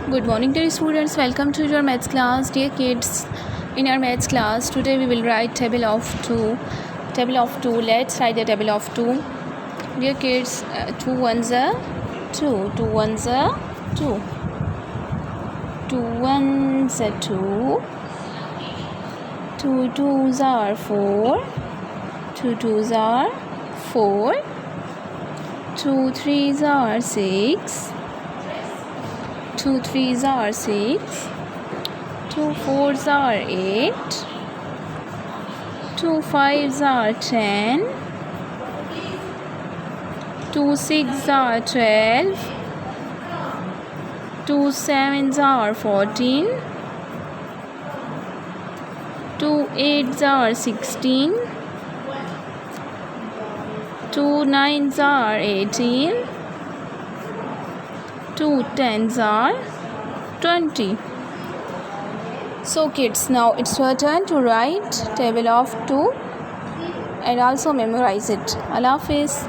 Good morning, dear students. Welcome to your maths class. Dear kids, in our maths class, today we will write table of 2. Table of 2. Let's write the table of 2. Dear kids, 2 ones are 2. 2 ones are 2. 2 ones are 2. 2 twos are 4. 2 twos are 4. 2 threes are 6. 2 threes are 6. 2 fours are 8. 2 fives are 10. 2 sixes are 12. 2 sevens are 14. 2 eights are 16. 2 nines are 18. 2 tens are 20. So kids, now it's your turn to write table of 2 and also memorize it. Allah Hafiz.